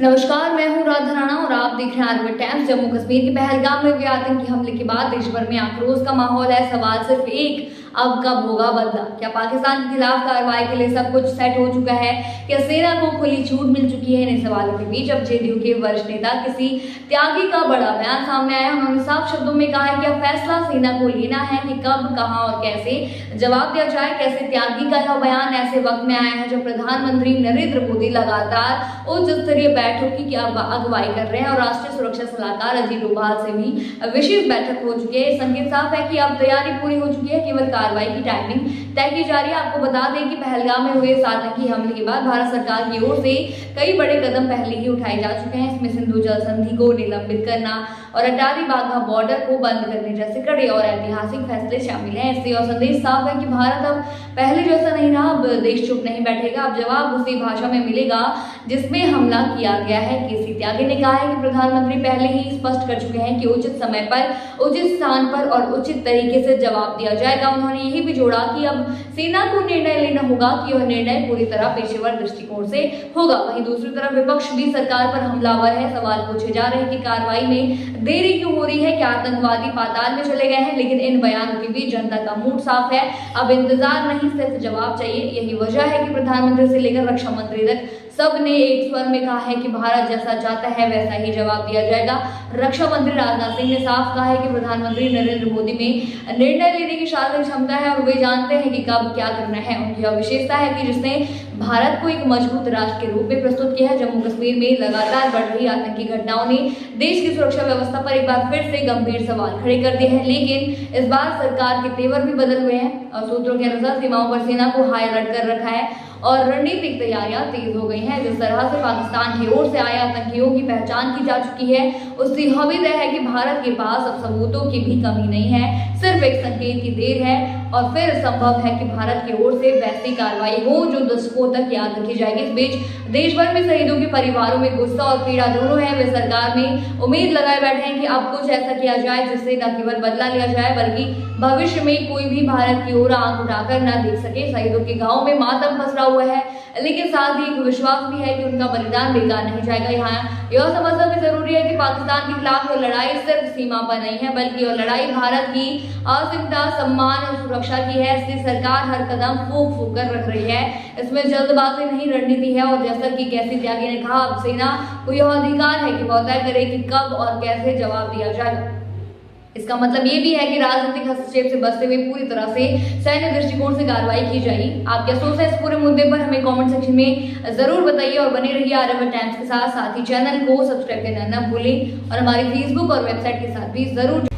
नमस्कार, मैं हूं राधा राणा और आप देख रहे हैं आर्मी टाइम्स। जम्मू कश्मीर के पहलगाम में हुए आतंकी हमले के बाद देश भर में आक्रोश का माहौल है। सवाल सिर्फ एक, अब कब होगा बदला? क्या पाकिस्तान के खिलाफ कार्रवाई के लिए सब कुछ सेट हो चुका है? क्या सेना को खुली छूट मिल चुकी है? इन सवालों के बीच अब जेडीयू के वरिष्ठ नेता किसी त्यागी का बड़ा बयान सामने आया। उन्होंने साफ शब्दों में कहा है कि अब फैसला सेना को लेना है कि कब, कहां और कैसे जवाब दिया जाए। कैसे त्यागी का यह बयान ऐसे वक्त में आया है जब प्रधानमंत्री नरेंद्र मोदी लगातार उच्च स्तरीय बैठकों की अगुवाई कर रहे हैं और राष्ट्रीय सुरक्षा सलाहकार अजीत डोभाल से भी विशेष बैठक हो चुकी है। संकेत साफ है कि अब तैयारी पूरी हो चुकी है, केवल कार्रवाई की टाइमिंग तय की जा रही है। आपको बता दें कि पहलगाम में हुए इस आतंकी हमले के बाद भारत सरकार की ओर से कई बड़े कदम पहले ही उठाए जा चुके हैं। इसमें सिंधु जल संधि को निलंबित करना और अटारी वाघा बॉर्डर को बंद करने जैसे कड़े और ऐतिहासिक फैसले शामिल हैं। इससे और संदेश साफ है कि भारत अब पहले जैसा नहीं रहा। अब देश चुप नहीं बैठेगा, अब जवाब उसी भाषा में मिलेगा जिसमें हमला किया गया है। केसी त्यागी ने कहा है कि प्रधानमंत्री पहले ही स्पष्ट कर चुके हैं कि उचित समय पर, उचित स्थान पर और उचित तरीके से जवाब दिया जाएगा। उन्होंने यही भी जोड़ा कि अब सेना को निर्णय लेना होगा कि यह निर्णय पूरी तरह पेशेवर दृष्टिकोण से होगा। वहीं दूसरी तरफ विपक्ष भी सरकार पर हमलावर है। सवाल पूछे जा रहे हैं कि कार्रवाई में देरी क्यों हो रही है, क्या आतंकवादी पाताल में चले गए हैं? लेकिन इन बयानों के बीच जनता का मूड साफ है, अब इंतजार नहीं, सिर्फ जवाब चाहिए। यही वजह है कि प्रधानमंत्री से लेकर रक्षा मंत्री तक सब ने एक स्वर में कहा है कि भारत जैसा चाहता है वैसा ही जवाब दिया जाएगा। रक्षा मंत्री राजनाथ सिंह ने साफ कहा है कि प्रधानमंत्री नरेंद्र मोदी में निर्णय लेने की शारीरिक क्षमता है और वे जानते हैं कि कब क्या करना है। उनकी यह विशेषता है कि जिसने भारत को एक मजबूत राष्ट्र के रूप में प्रस्तुत किया है। जम्मू कश्मीर में लगातार बढ़ रही आतंकी घटनाओं ने देश की सुरक्षा व्यवस्था पर एक बार फिर से गंभीर सवाल खड़े कर दिए हैं। लेकिन इस बार सरकार के तेवर भी बदल हुए हैं और सूत्रों के अनुसार सीमाओं पर सेना को हाई अलर्ट कर रखा है और रणनीतिक तैयारियां तेज हो गई हैं। जिस तरह से पाकिस्तान की ओर से आए आतंकियों की पहचान की जा चुकी है, उससे यह भी तय है कि भारत के पास अब सबूतों की भी कमी नहीं है, सिर्फ एक संकेत की देर है और फिर संभव है कि भारत की ओर से वैसी कार्रवाई हो जो दशकों तक याद रखी जाएगी। इस बीच देश भर में शहीदों के परिवारों में गुस्सा और पीड़ा दोनों है। वे सरकार में उम्मीद लगाए बैठे हैं कि अब कुछ ऐसा किया जाए जिससे न केवल बदला लिया जाए बल्कि भविष्य में कोई भी भारत की ओर आंख उठाकर न देख सके। शहीदों के गांव में मातम पसरा हुआ है, लेकिन साथ ही एक विश्वास भी है कि उनका बलिदान बेकार नहीं जाएगा। यहाँ यह समझना भी जरूरी है कि पाकिस्तान के खिलाफ यह लड़ाई सिर्फ सीमा पर नहीं है, बल्कि यह लड़ाई भारत की अस्मिता, सम्मान और सुरक्षा की है। इसलिए सरकार हर कदम फूंक फूंक कर रख रही है। इसमें जल्दबाजी नहीं, रणनीति है। और जैसा कि केसी त्यागी ने कहा, अब सेना को यह अधिकार है कि वह तय करे कि कब और कैसे जवाब दिया जाएगा। इसका मतलब ये भी है कि राजनीतिक हस्तक्षेप से बचते हुए पूरी तरह से सैन्य दृष्टिकोण से कार्रवाई की जाएगी। आप क्या सोचते हैं इस पूरे मुद्दे पर? हमें कमेंट सेक्शन में जरूर बताइए और बने रहिए आर्मी टाइम्स के साथ ही चैनल को सब्सक्राइब करना न भूलें और हमारी फेसबुक और वेबसाइट के साथ भी जरूर